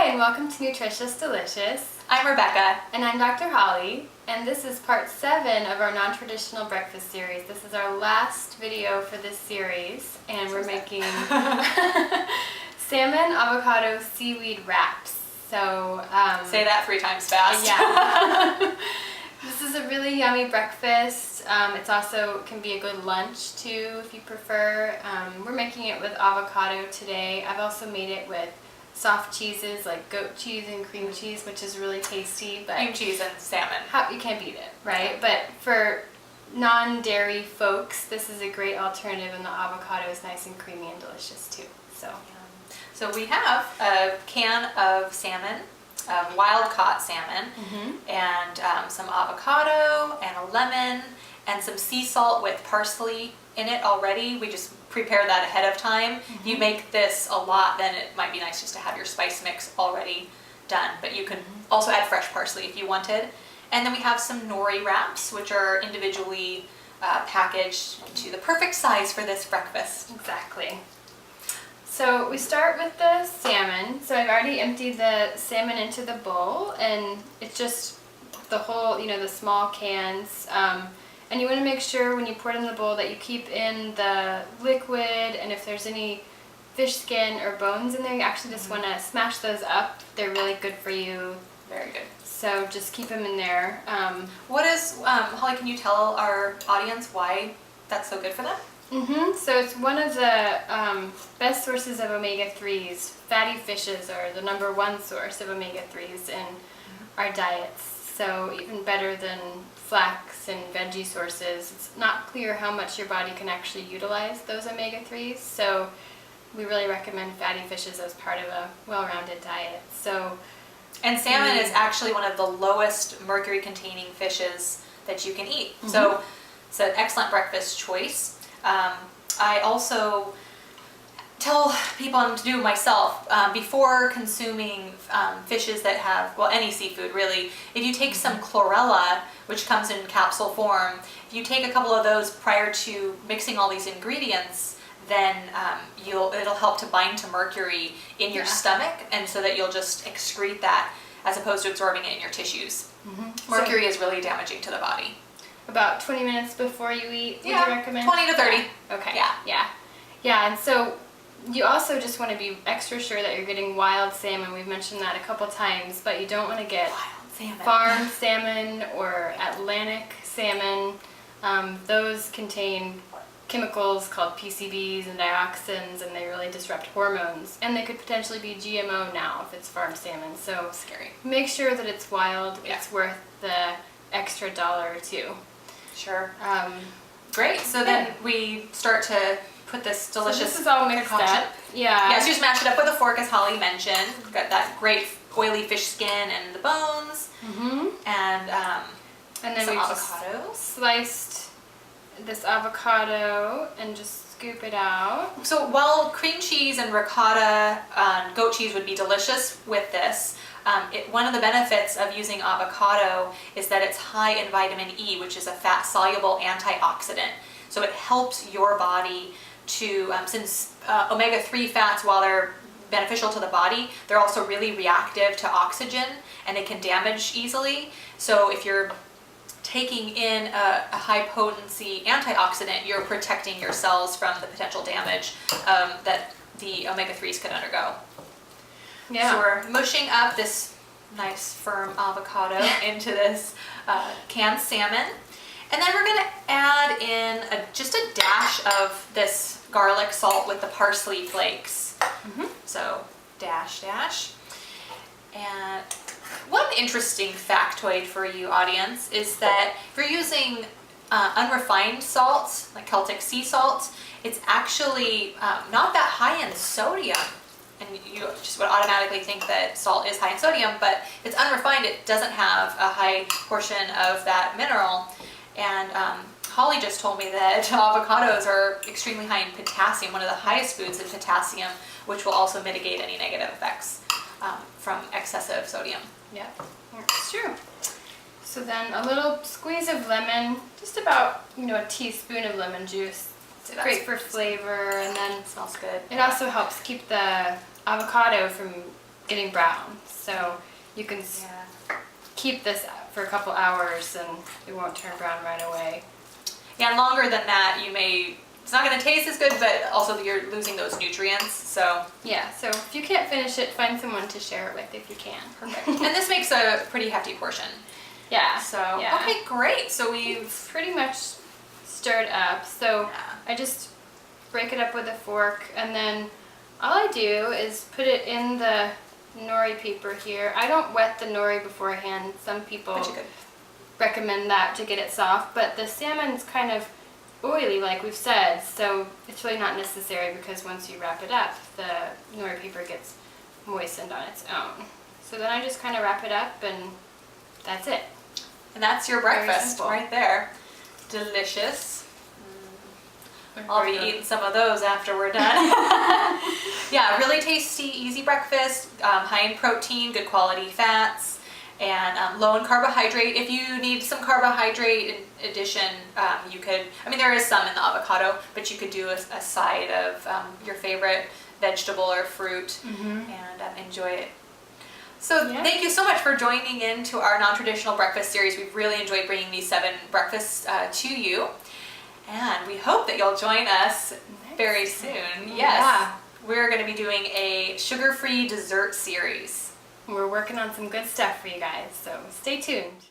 and welcome to Nutritious Delicious. I'm Rebecca. And I'm Dr. Holly, and this is part 7 of our non-traditional breakfast series. This is our last video for this series, and we're making salmon, avocado, seaweed wraps. So, say that 3 times fast. Yeah. This is a really yummy breakfast. It's also can be a good lunch too if you prefer. We're making it with avocado today. I've also made it with soft cheeses like goat cheese and cream cheese, which is really tasty. But cream cheese and salmon. You can't beat it, right? But for non-dairy folks, this is a great alternative, and the avocado is nice and creamy and delicious too. So we have a can of salmon, wild-caught salmon, and some avocado and a lemon and some sea salt with parsley in it already. We just prepare that ahead of time. If you make this a lot, then it might be nice just to have your spice mix already done, but you can also add fresh parsley if you wanted. And then we have some nori wraps, which are individually packaged to the perfect size for this breakfast. Exactly. So we start with the salmon. So I've already emptied the salmon into the bowl, and it's just the whole, the small cans. And you want to make sure when you pour it in the bowl that you keep in the liquid, and if there's any fish skin or bones in there, you actually just want to smash those up. They're really good for you. Very good. So just keep them in there. Holly, can you tell our audience why that's so good for them? So it's one of the best sources of omega-3s. Fatty fishes are the #1 source of omega-3s in our diets. So even better than flax and veggie sources. It's not clear how much your body can actually utilize those omega-3s. So we really recommend fatty fishes as part of a well-rounded diet. And salmon is actually one of the lowest mercury-containing fishes that you can eat. So it's an excellent breakfast choice. I also tell people, and to do myself, before consuming fishes that have, any seafood really, if you take some chlorella, which comes in capsule form, if you take a couple of those prior to mixing all these ingredients, then it'll help to bind to mercury in your stomach, and so that you'll just excrete that as opposed to absorbing it in your tissues. Mercury is really damaging to the body. About 20 minutes before you eat, would you recommend? 20 to 30. Okay. Yeah, and so you also just want to be extra sure that you're getting wild salmon. We've mentioned that a couple times, but you don't want to get farm salmon or Atlantic salmon. Those contain chemicals called PCBs and dioxins, and they really disrupt hormones. And they could potentially be GMO now if it's farm salmon. So scary. Make sure that it's wild. Yeah. It's worth the extra $1 or $2. Sure. Great. So then we start to put this delicious. So this is all mixed up. Yeah. Yeah. So just mash it up with a fork, as Holly mentioned. We've got that great oily fish skin and the bones. And then some avocado. Sliced this avocado and just scoop it out. So while cream cheese and ricotta goat cheese would be delicious with this, one of the benefits of using avocado is that it's high in vitamin E, which is a fat-soluble antioxidant. So it helps your body to, since omega-3 fats, while they're beneficial to the body, they're also really reactive to oxygen, and they can damage easily. So if you're taking in a high-potency antioxidant, you're protecting your cells from the potential damage that the omega-3s could undergo. Yeah. So we're mushing up this nice firm avocado into this canned salmon. And then we're going to add in just a dash of this garlic salt with the parsley flakes. So dash. And one interesting factoid for you audience is that if you're using unrefined salts, like Celtic sea salt, it's actually not that high in sodium. And you just would automatically think that salt is high in sodium, but if it's unrefined, it doesn't have a high portion of that mineral. And Holly just told me that avocados are extremely high in potassium, one of the highest foods in potassium, which will also mitigate any negative effects from excessive sodium. Yeah, it's true. So then a little squeeze of lemon, just about a teaspoon of lemon juice. It's great for flavor, and then it smells good. It also helps keep the avocado from getting brown. So you can keep this for a couple hours and it won't turn brown right away. Yeah, and longer than that, it's not going to taste as good, but also you're losing those nutrients. So yeah, so if you can't finish it, find someone to share it with if you can. Perfect. And this makes a pretty hefty portion. Yeah. So yeah. Okay, great. So we've It's pretty much stirred up. So I just break it up with a fork, and then all I do is put it in the nori paper here. I don't wet the nori beforehand. Some people recommend that to get it soft, but the salmon's kind of oily, like we've said, so it's really not necessary because once you wrap it up, the nori paper gets moistened on its own. So then I just kind of wrap it up, and that's it. And that's your breakfast right there. Delicious. I'll be eating some of those after we're done. Yeah, really tasty, easy breakfast, high in protein, good quality fats, and low in carbohydrate. If you need some carbohydrate in addition, you could, there is some in the avocado, but you could do a side of your favorite vegetable or fruit and enjoy it. So thank you so much for joining in to our non-traditional breakfast series. We've really enjoyed bringing these 7 breakfasts to you. And we hope that you'll join us very soon. Yes. Yeah. We're going to be doing a sugar-free dessert series. We're working on some good stuff for you guys, so stay tuned.